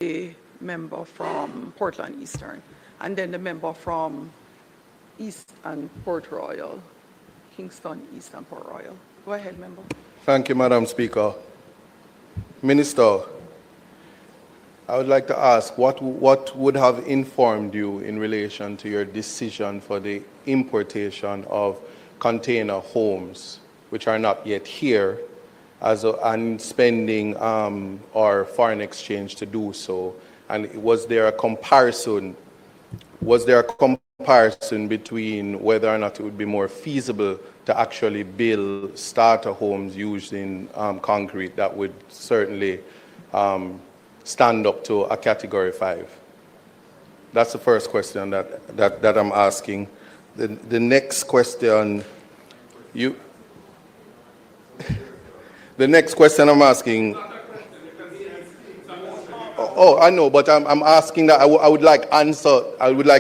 the member from Portland Eastern, and then the member from East and Port Royal, Kingston East and Port Royal. Go ahead, member. Thank you, Madam Speaker. Minister, I would like to ask what would have informed you in relation to your decision for the importation of container homes, which are not yet here, and spending or foreign exchange to do so? And was there a comparison? Was there a comparison between whether or not it would be more feasible to actually build starter homes using concrete that would certainly stand up to a Category 5? That's the first question that I'm asking. The next question, the next question I'm asking. Oh, I know, but I'm asking that I would like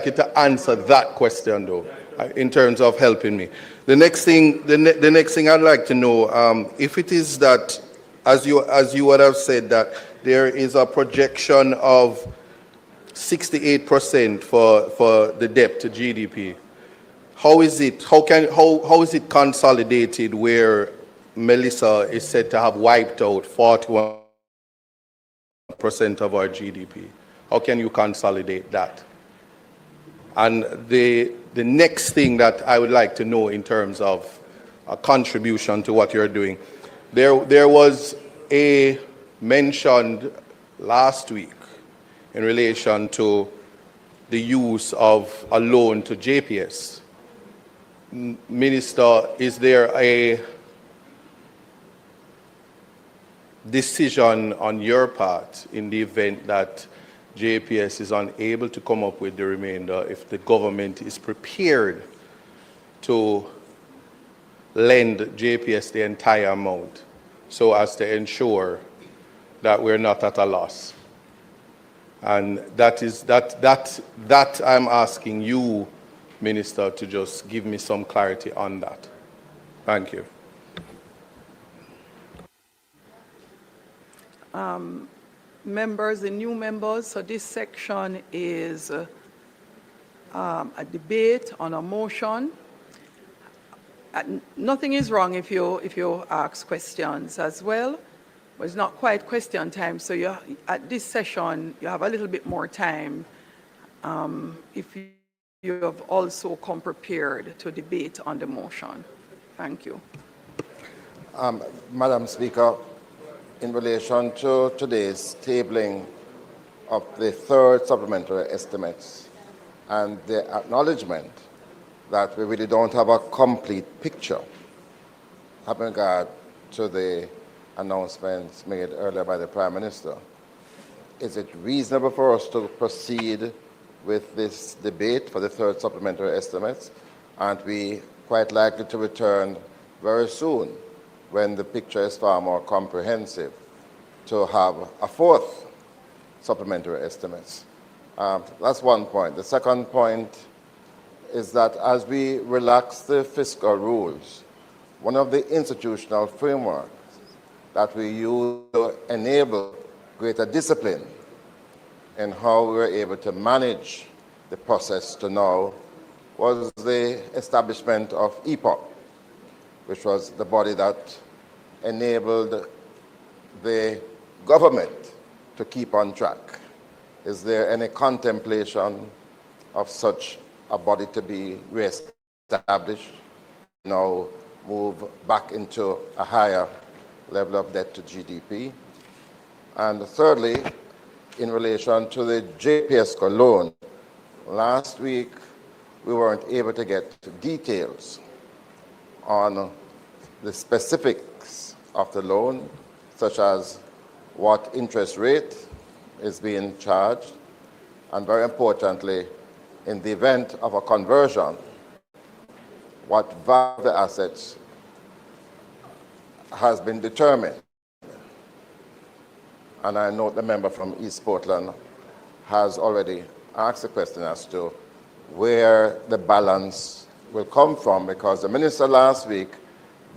you to answer that question though, in terms of helping me. The next thing I'd like to know, if it is that, as you would have said, that there is a projection of 68% for the debt to GDP. How is it consolidated where Melissa is said to have wiped out 41% of our GDP? How can you consolidate that? And the next thing that I would like to know in terms of a contribution to what you're doing, there was a mentioned last week in relation to the use of a loan to JPS. Minister, is there a decision on your part in the event that JPS is unable to come up with the remainder, if the government is prepared to lend JPS the entire amount so as to ensure that we're not at a loss? And that I'm asking you, Minister, to just give me some clarity on that. Thank you. Members and new members, so this section is a debate on a motion. Nothing is wrong if you ask questions as well, but it's not quite question time, so at this session you have a little bit more time if you have also come prepared to debate on the motion. Thank you. Madam Speaker, in relation to today's tabling of the third supplementary estimates and the acknowledgement that we really don't have a complete picture having regard to the announcements made earlier by the Prime Minister, is it reasonable for us to proceed with this debate for the third supplementary estimates? Aren't we quite likely to return very soon, when the picture is far more comprehensive, to have a fourth supplementary estimates? That's one point. The second point is that as we relax the fiscal rules, one of the institutional frameworks that we use to enable greater discipline in how we were able to manage the process to now was the establishment of EPOC, which was the body that enabled the government to keep on track. Is there any contemplation of such a body to be re-established, now move back into a higher level of debt to GDP? And thirdly, in relation to the JPS loan, last week we weren't able to get details on the specifics of the loan, such as what interest rate is being charged, and very importantly, in the event of a conversion, what value of the assets has been determined. And I note the member from East Portland has already asked the question as to where the balance will come from, because the minister last week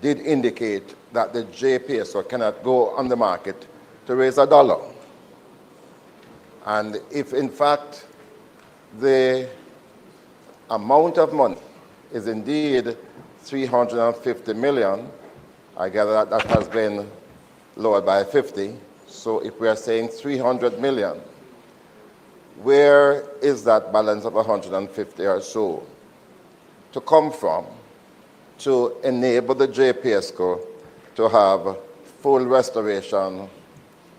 did indicate that the JPSO cannot go on the market to raise $1. And if in fact the amount of money is indeed 350 million, I gather that that has been lowered by 50. So if we are saying 300 million, where is that balance of 150 or so to come from to enable the JPSCO to have full restoration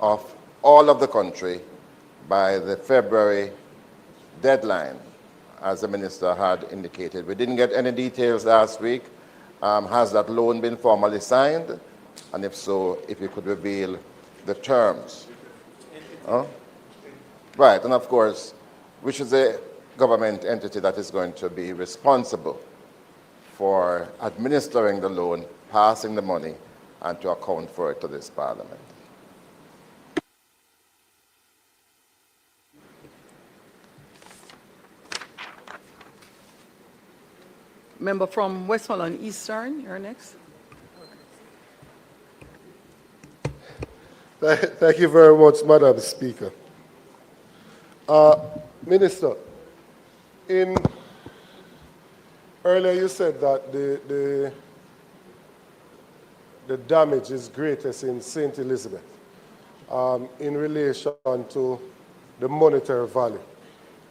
of all of the country by the February deadline, as the minister had indicated? We didn't get any details last week. Has that loan been formally signed? And if so, if you could reveal the terms. Huh? Right, and of course, which is a government entity that is going to be responsible for administering the loan, passing the money, and to account for it to this Parliament. Member from Westmoreland Eastern, you're next. Thank you very much, Madam Speaker. Minister, earlier you said that the damage is greatest in St. Elizabeth in relation to the monetary value.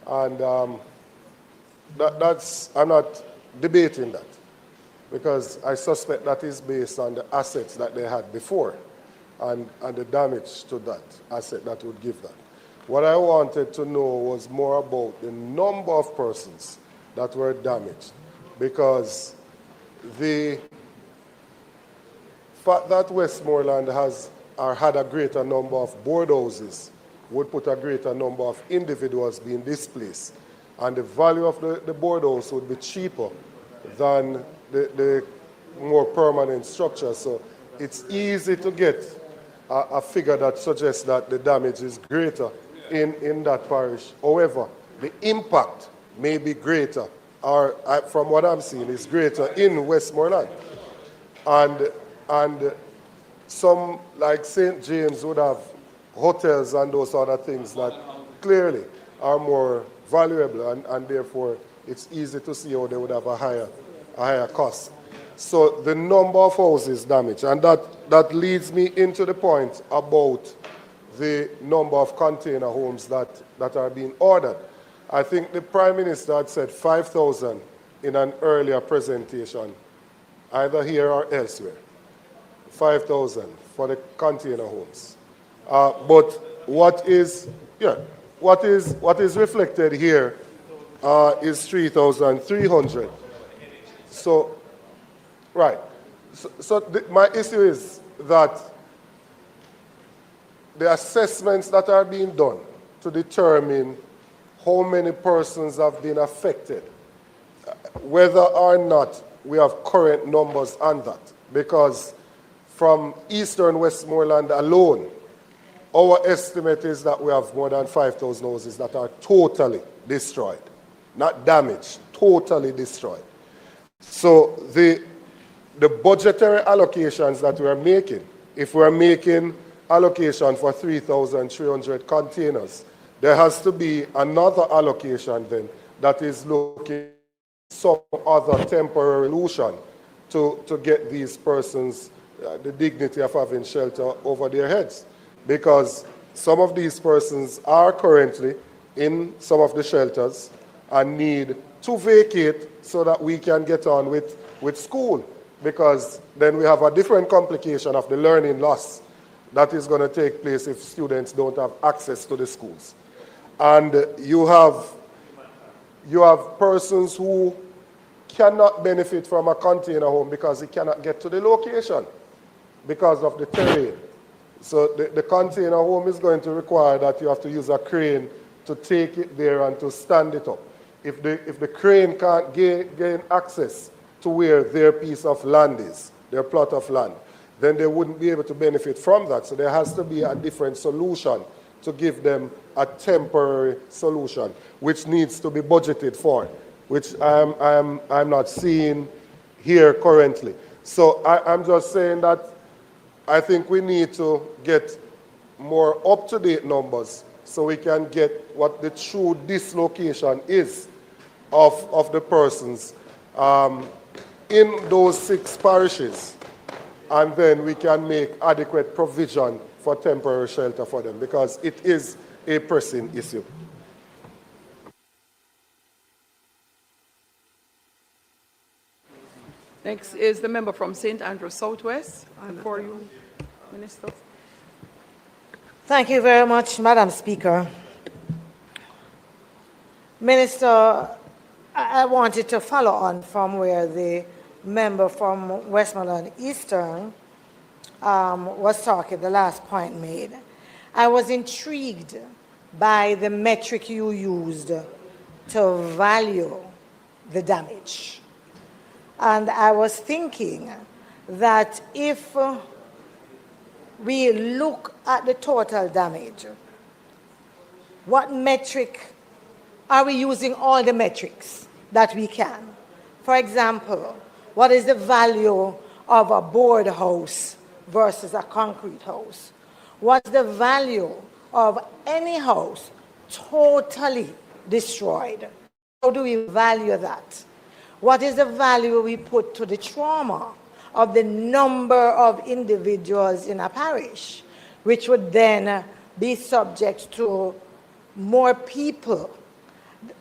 And I'm not debating that, because I suspect that is based on the assets that they had before and the damage to that asset that would give that. What I wanted to know was more about the number of persons that were damaged, because the fact that Westmoreland had a greater number of board houses would put a greater number of individuals being displaced, and the value of the board house would be cheaper than the more permanent structure. So it's easy to get a figure that suggests that the damage is greater in that parish. However, the impact may be greater, or from what I'm seeing, is greater in Westmoreland. And some, like St. James, would have hotels and those other things that clearly are more valuable, and therefore it's easy to see how they would have a higher cost. So the number of houses damaged, and that leads me into the point about the number of container homes that are being ordered. I think the Prime Minister had said 5,000 in an earlier presentation, either here or elsewhere. 5,000 for the container homes. But what is reflected here is 3,300. So, right. So my issue is that the assessments that are being done to determine how many persons have been affected, whether or not we have current numbers on that, because from Eastern Westmoreland alone, our estimate is that we have more than 5,000 houses that are totally destroyed, not damaged, totally destroyed. So the budgetary allocations that we are making, if we are making allocation for 3,300 containers, there has to be another allocation then that is looking at some other temporary solution to get these persons the dignity of having shelter over their heads. Because some of these persons are currently in some of the shelters and need to vacate so that we can get on with school. Because then we have a different complication of the learning loss that is going to take place if students don't have access to the schools. And you have persons who cannot benefit from a container home because they cannot get to the location because of the terrain. So the container home is going to require that you have to use a crane to take it there and to stand it up. If the crane can't gain access to where their piece of land is, their plot of land, then they wouldn't be able to benefit from that. So there has to be a different solution to give them a temporary solution, which needs to be budgeted for, which I'm not seeing here currently. So I'm just saying that I think we need to get more up-to-date numbers so we can get what the true dislocation is of the persons in those 6 parishes, and then we can make adequate provision for temporary shelter for them, because it is a pressing issue. Next is the member from St. Andrew Southwest. For you, Minister. Thank you very much, Madam Speaker. Minister, I wanted to follow on from where the member from Westmoreland Eastern was talking, the last point made. I was intrigued by the metric you used to value the damage. And I was thinking that if we look at the total damage, what metric are we using? All the metrics that we can. For example, what is the value of a board house versus a concrete house? What's the value of any house totally destroyed? How do we value that? What is the value we put to the trauma of the number of individuals in a parish, which would then be subject to more people,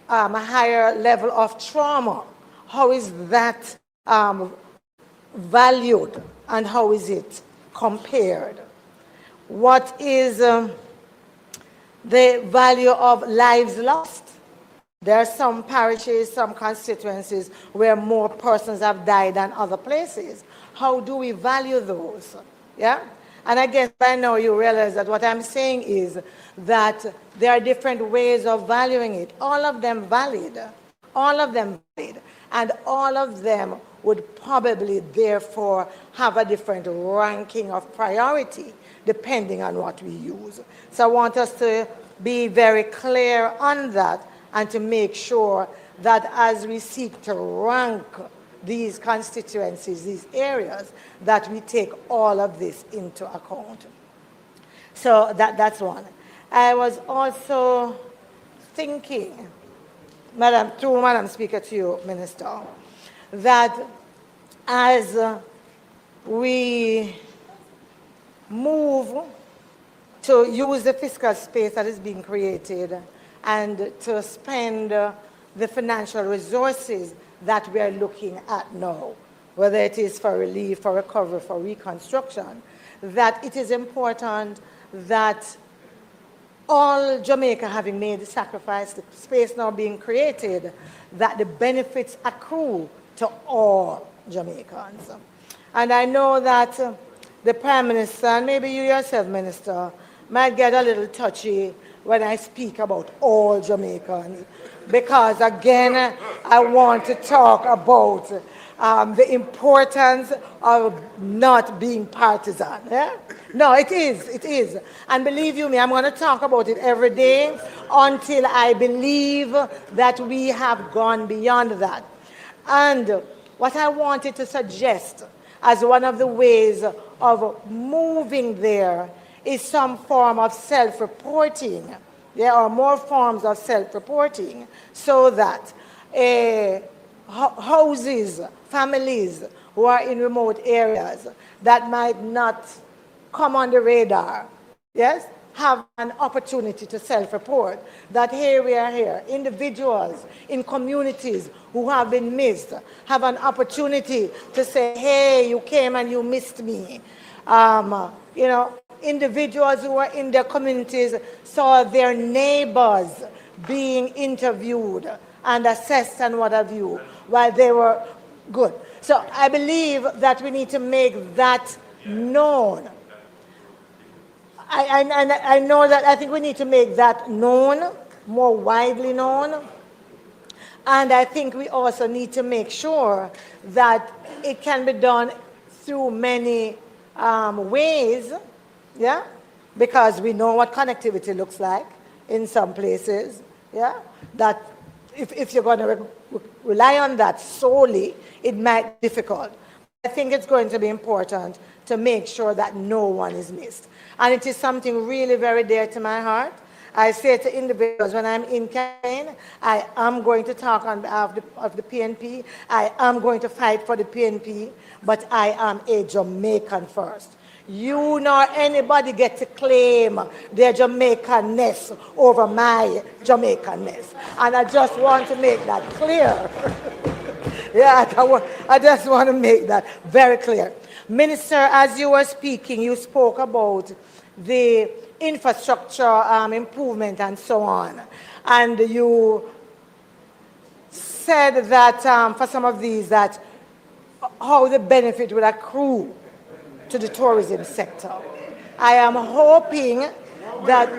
a higher level of trauma? How is that valued, and how is it compared? What is the value of lives lost? There are some parishes, some constituencies where more persons have died than other places. How do we value those? Yeah? And I guess by now you realize that what I'm saying is that there are different ways of valuing it. All of them valid. All of them valid. And all of them would probably therefore have a different ranking of priority depending on what we use. So I want us to be very clear on that, and to make sure that as we seek to rank these constituencies, these areas, that we take all of this into account. So that's one. I was also thinking, through Madam Speaker to you, Minister, that as we move to use the fiscal space that is being created and to spend the financial resources that we are looking at now, whether it is for relief, for recovery, for reconstruction, that it is important that all Jamaica having made the sacrifice, the space now being created, that the benefits accrue to all Jamaicans. And I know that the Prime Minister, and maybe you yourself, Minister, might get a little touchy when I speak about all Jamaicans, because again, I want to talk about the importance of not being partisan. Yeah? No, it is. And believe you me, I'm going to talk about it every day until I believe that we have gone beyond that. And what I wanted to suggest as one of the ways of moving there is some form of self-reporting. There are more forms of self-reporting, so that houses, families who are in remote areas that might not come on the radar, yes, have an opportunity to self-report that here we are here. Individuals in communities who have been missed have an opportunity to say, hey, you came and you missed me. Individuals who are in their communities saw their neighbors being interviewed and assessed and what have you while they were good. So I believe that we need to make that known. I know that I think we need to make that known, more widely known. And I think we also need to make sure that it can be done through many ways, yeah, because we know what connectivity looks like in some places, yeah, that if you're going to rely on that solely, it might be difficult. I think it's going to be important to make sure that no one is missed. And it is something really very dear to my heart. I say to individuals when I'm in campaign, I am going to talk on behalf of the PNP. I am going to fight for the PNP, but I am a Jamaican first. You nor anybody get to claim their Jamaican-ness over my Jamaican-ness. And I just want to make that clear. Yeah, I just want to make that very clear. Minister, as you were speaking, you spoke about the infrastructure improvement and so on. And you said that for some of these, that how the benefit will accrue to the tourism sector. I am hoping that...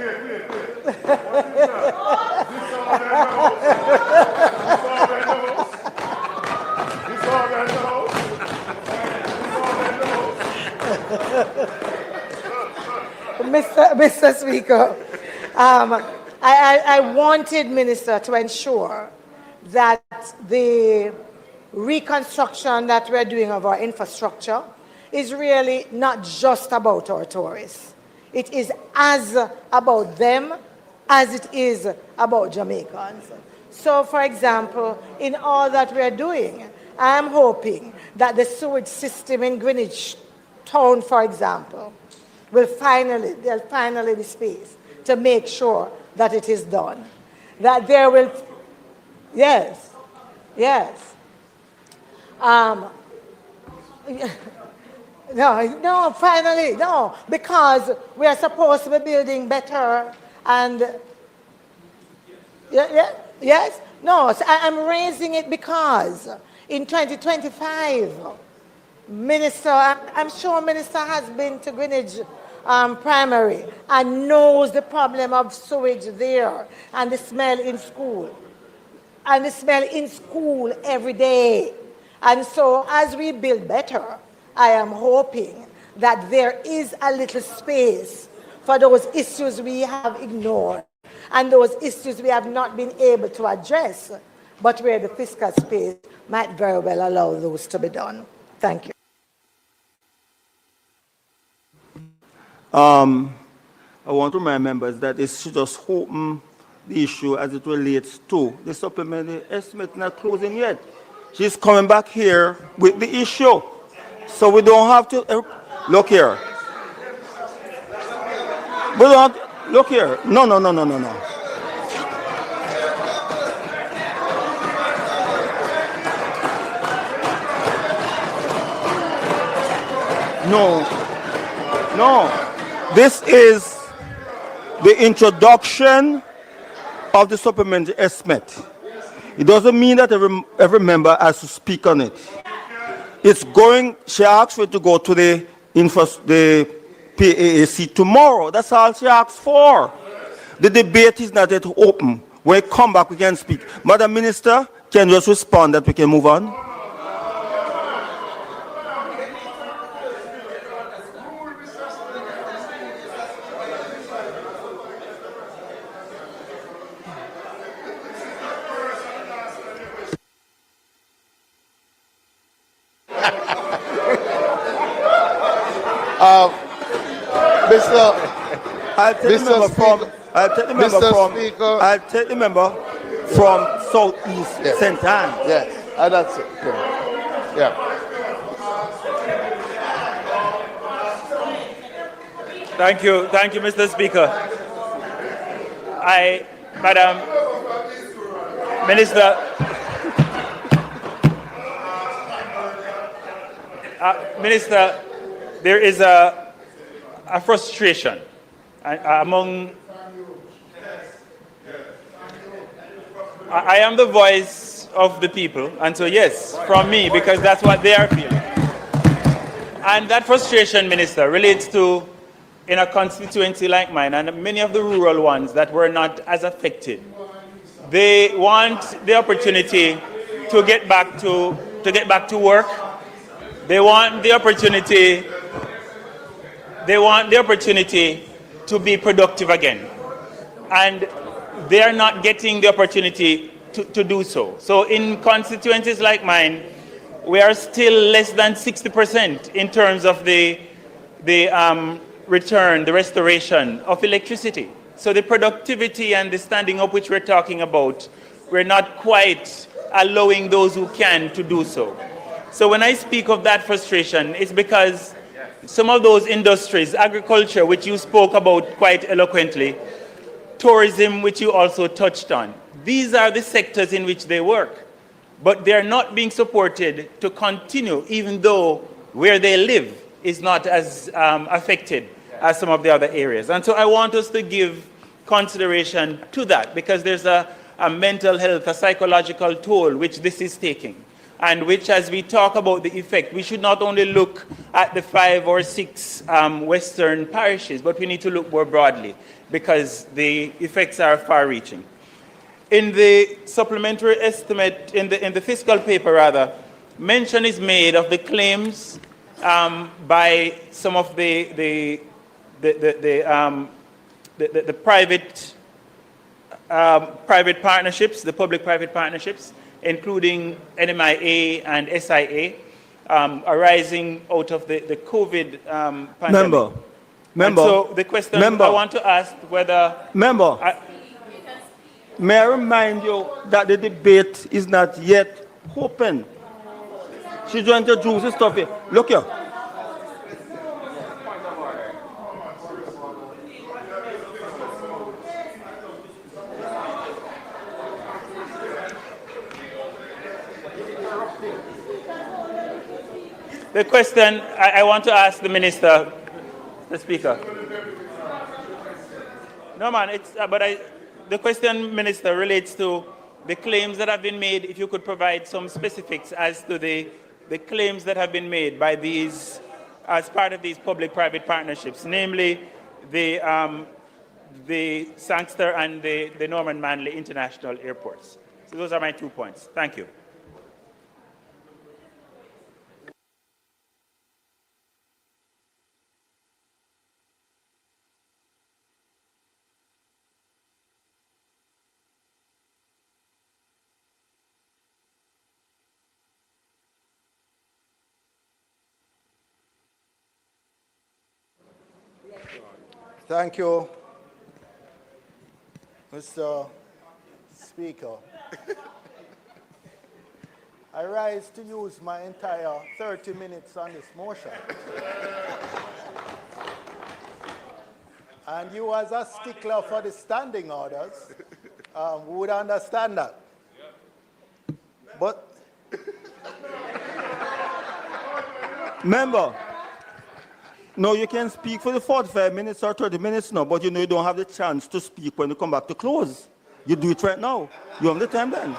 Mr. Speaker, I wanted, Minister, to ensure that the reconstruction that we're doing of our infrastructure is really not just about our tourists. It is as about them as it is about Jamaicans. So, for example, in all that we're doing, I am hoping that the sewage system in Greenwich Town, for example, there'll finally be space to make sure that it is done. That there will, yes. No, finally, no, because we are supposed to be building better and, yes? No, so I'm raising it because in 2025, Minister, I'm sure Minister has been to Greenwich Primary and knows the problem of sewage there and the smell in school. And the smell in school every day. And so as we build better, I am hoping that there is a little space for those issues we have ignored and those issues we have not been able to address, but where the fiscal space might very well allow those to be done. Thank you. I want to remind members that it should just open the issue as it relates to the supplementary estimate not closing yet. She's coming back here with the issue. So we don't have to, look here. We don't, look here. No. No. This is the introduction of the supplementary estimate. It doesn't mean that every member has to speak on it. It's going, she asked for it to go to the PAAC tomorrow. That's all she asked for. The debate is not yet open. When we come back, we can speak. Madam Minister, can you just respond that we can move on? I'll take the member from Southeast St. Anne. Yes, that's it. Yeah. Thank you, Mr. Speaker. Madam Minister, Minister, there is a frustration among. I am the voice of the people, and so yes, from me, because that's what they are feeling. And that frustration, Minister, relates to, in a constituency like mine, and many of the rural ones that were not as affected. They want the opportunity to get back to work. They want the opportunity. They want the opportunity to be productive again. And they are not getting the opportunity to do so. So in constituencies like mine, we are still less than 60% in terms of the restoration of electricity. So the productivity and the standing up which we're talking about, we're not quite allowing those who can to do so. So when I speak of that frustration, it's because some of those industries, agriculture, which you spoke about quite eloquently, tourism, which you also touched on, these are the sectors in which they work. But they're not being supported to continue, even though where they live is not as affected as some of the other areas. And so I want us to give consideration to that, because there's a mental health, a psychological toll which this is taking, and which, as we talk about the effect, we should not only look at the 5 or 6 western parishes, but we need to look more broadly, because the effects are far-reaching. In the supplementary estimate, in the fiscal paper rather, mention is made of the claims by some of the private partnerships, the public-private partnerships, including NMIA and SIA, arising out of the COVID pandemic. Member, so the question I want to ask whether... May I remind you that the debate is not yet open. She's trying to introduce the stuff here. Look here. The question I want to ask the Minister, the Speaker. No, man, the question, Minister, relates to the claims that have been made. If you could provide some specifics as to the claims that have been made by these, as part of these public-private partnerships, namely the Sangster and the Norman Manley International Airports. So those are my 2 points. Thank you. Thank you, Mr. Speaker. I rise to use my entire 30 minutes on this motion. And you, as a stickler for the standing orders, would understand that. But... Member. No, you can speak for the 45 minutes or 30 minutes now, but you know you don't have the chance to speak when you come back to close. You do it right now. You have the time then.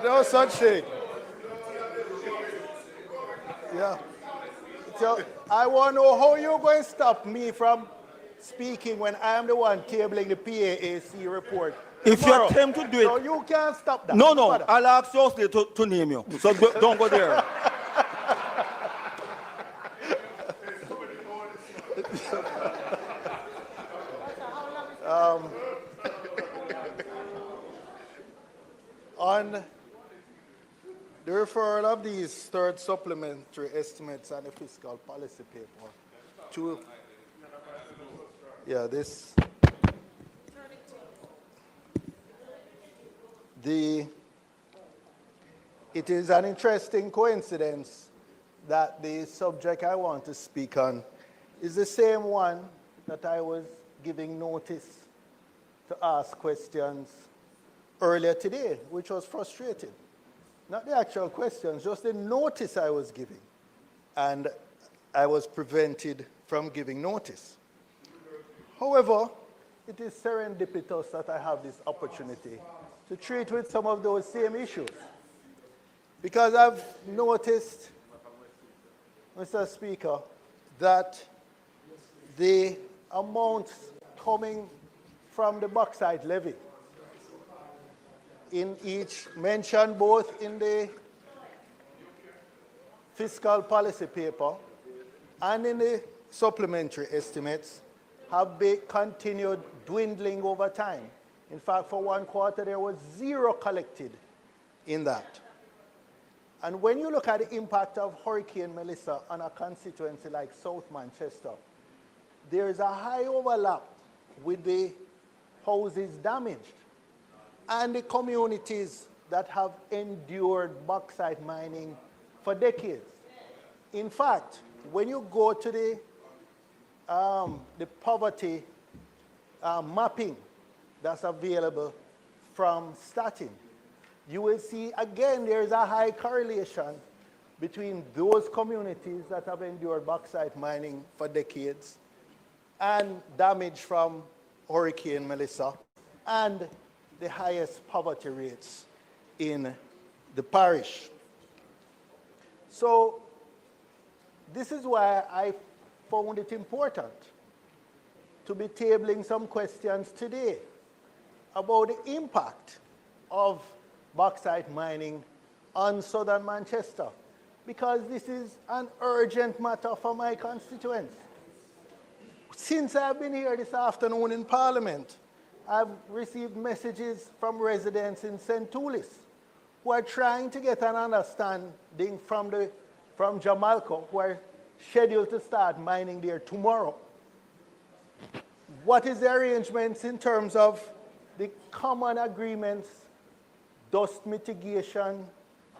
No such thing. Yeah. So I want to know how you're going to stop me from speaking when I am the one tabling the PAAC report. If you attempt to do it... So you can't stop that. No, I'll ask Jocelyn to name you. So don't go there. On the referral of these third supplementary estimates and the fiscal policy paper to... Yeah, this... It is an interesting coincidence that the subject I want to speak on is the same one that I was giving notice to ask questions earlier today, which was frustrating. Not the actual questions, just the notice I was giving. And I was prevented from giving notice. However, it is serendipitous that I have this opportunity to treat with some of those same issues. Because I've noticed, Mr. Speaker, that the amounts coming from the bauxite levy in each mentioned both in the fiscal policy paper and in the supplementary estimates have been continued dwindling over time. In fact, for 1 quarter, there was 0 collected in that. And when you look at the impact of Hurricane Melissa on a constituency like South Manchester, there is a high overlap with the houses damaged and the communities that have endured bauxite mining for decades. In fact, when you go to the poverty mapping that's available from Statin, you will see again there's a high correlation between those communities that have endured bauxite mining for decades and damage from Hurricane Melissa and the highest poverty rates in the parish. So this is why I found it important to be tabling some questions today about the impact of bauxite mining on southern Manchester, because this is an urgent matter for my constituents. Since I've been here this afternoon in Parliament, I've received messages from residents in St. Toulis who are trying to get an understanding from Jamaica, who are scheduled to start mining there tomorrow. What is the arrangements in terms of the common agreements, dust mitigation,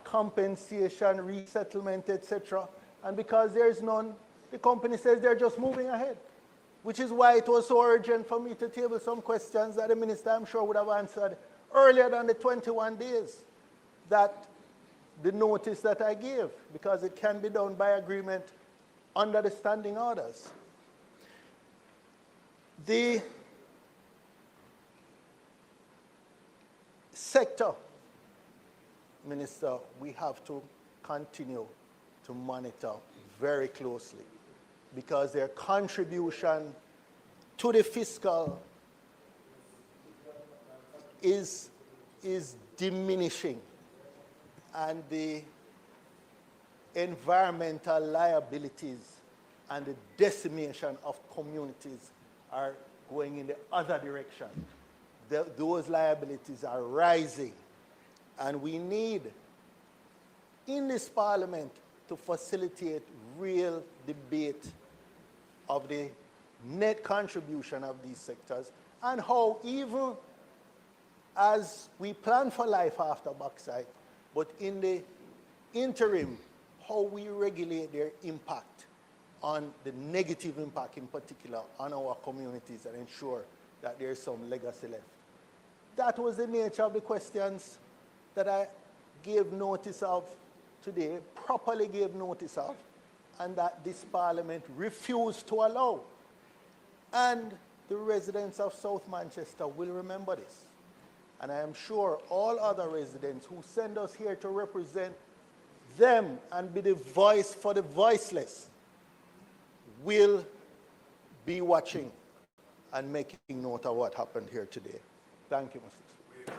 compensation, resettlement, etc.? And because there's none, the company says they're just moving ahead, which is why it was so urgent for me to table some questions that the minister, I'm sure, would have answered earlier than the 21 days that the notice that I gave, because it can be done by agreement under the standing orders. The sector, Minister, we have to continue to monitor very closely, because their contribution to the fiscal is diminishing, and the environmental liabilities and the decimation of communities are going in the other direction. Those liabilities are rising, and we need in this Parliament to facilitate real debate of the net contribution of these sectors, and how, even as we plan for life after bauxite, but in the interim, how we regulate their impact on the negative impact, in particular on our communities, and ensure that there's some legacy left. That was the nature of the questions that I gave notice of today, properly gave notice of, and that this Parliament refused to allow. And the residents of South Manchester will remember this. And I am sure all other residents who send us here to represent them and be the voice for the voiceless will be watching and making note of what happened here today. Thank you, Mr. Speaker.